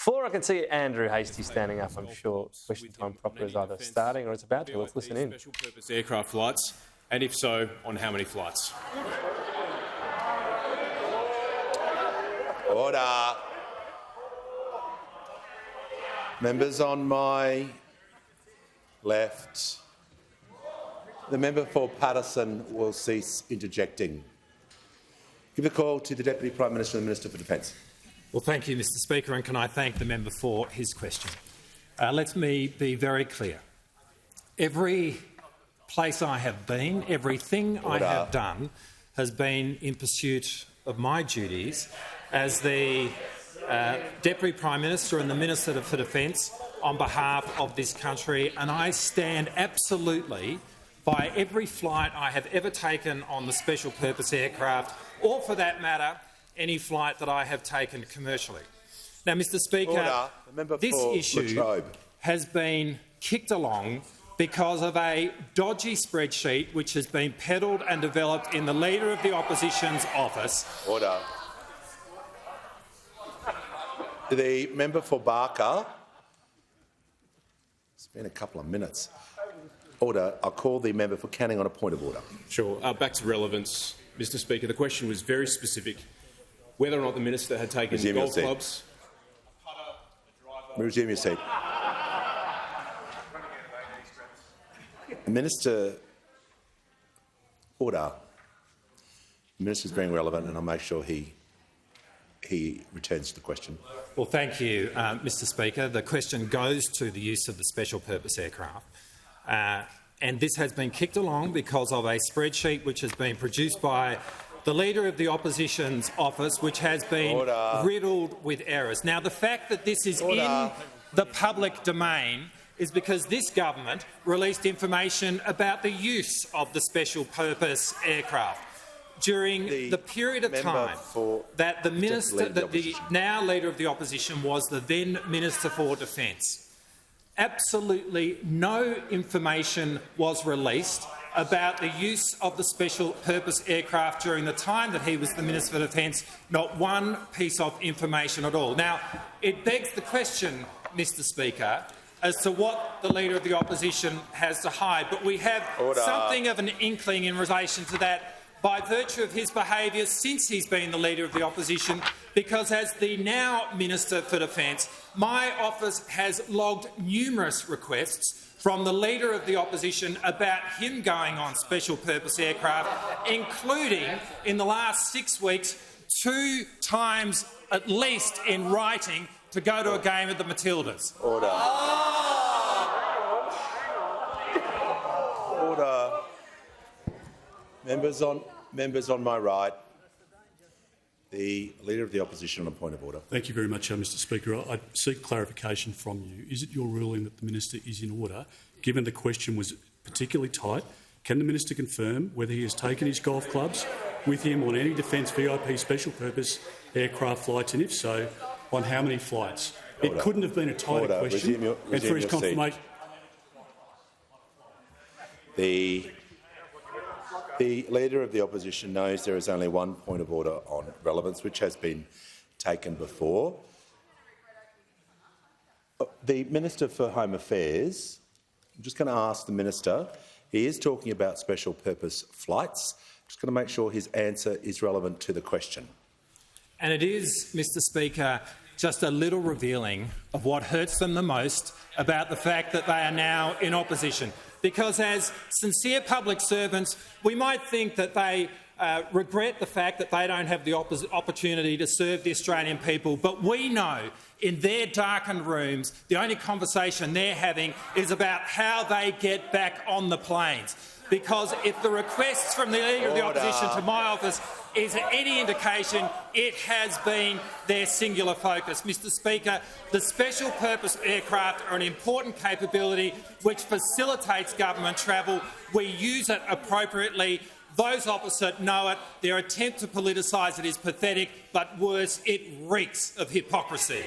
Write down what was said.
Floor, I can see Andrew Hastie standing up. I'm sure question time proper is either starting or it's about to. Let's listen in. Special purpose aircraft flights, and if so, on how many flights? Order. Members on my left. The member for Patterson will cease interjecting. Give the call to the Deputy Prime Minister and the Minister for Defence. Well, thank you, Mr Speaker, and can I thank the member for his question. Let me be very clear. Every place I have been, everything I have done has been in pursuit of my duties as the Deputy Prime Minister and the Minister for Defence on behalf of this country, and I stand absolutely by every flight I have ever taken on the special purpose aircraft, or for that matter, any flight that I have taken commercially. Now, Mr Speaker, this issue has been kicked along because of a dodgy spreadsheet which has been peddled and developed in the Leader of the Opposition's office. Order. The member for Barker. It's been a couple of minutes. Order. I'll call the member for Canning on a point of order. Sure. Back to relevance, Mr Speaker. The question was very specific. Whether or not the minister had taken golf clubs. Resume your seat. Minister. Order. The minister is being relevant, and I'll make sure he returns to the question. Well, thank you, Mr Speaker. The question goes to the use of the special purpose aircraft. And this has been kicked along because of a spreadsheet which has been produced by the Leader of the Opposition's office, which has been riddled with errors. Now, the fact that this is in the public domain is because this government released information about the use of the special purpose aircraft during the period of time that the minister, that the now Leader of the Opposition was the then Minister for Defence. Absolutely no information was released about the use of the special purpose aircraft during the time that he was the Minister for Defence, not one piece of information at all. Now, it begs the question, Mr Speaker, as to what the Leader of the Opposition has to hide, but we have something of an inkling in relation to that by virtue of his behaviour since he's been the Leader of the Opposition, because as the now Minister for Defence, my office has logged numerous requests from the Leader of the Opposition about him going on special purpose aircraft, including in the last 6 weeks 2 times at least in writing to go to a game of the Maltildas. Order. Order. Members on my right. The Leader of the Opposition on a point of order. Thank you very much, Mr Speaker. I seek clarification from you. Is it your ruling that the minister is in order? Given the question was particularly tight, can the minister confirm whether he has taken his golf clubs with him on any Defence VIP special purpose aircraft flights, and if so, on how many flights? It couldn't have been a tighter question. And for his confirmation. The Leader of the Opposition knows there is only one point of order on relevance, which has been taken before. The Minister for Home Affairs, I'm just going to ask the Minister, he is talking about special purpose flights. I'm just going to make sure his answer is relevant to the question. And it is, Mr Speaker, just a little revealing of what hurts them the most about the fact that they are now in opposition. Because as sincere public servants, we might think that they regret the fact that they don't have the opportunity to serve the Australian people, but we know in their darkened rooms the only conversation they're having is about how they get back on the planes. Because if the requests from the Leader of the Opposition to my office is any indication, it has been their singular focus. Mr Speaker, the special purpose aircraft are an important capability which facilitates government travel. We use it appropriately. Those opposite know it. Their attempt to politicise it is pathetic, but worse, it reeks of hypocrisy.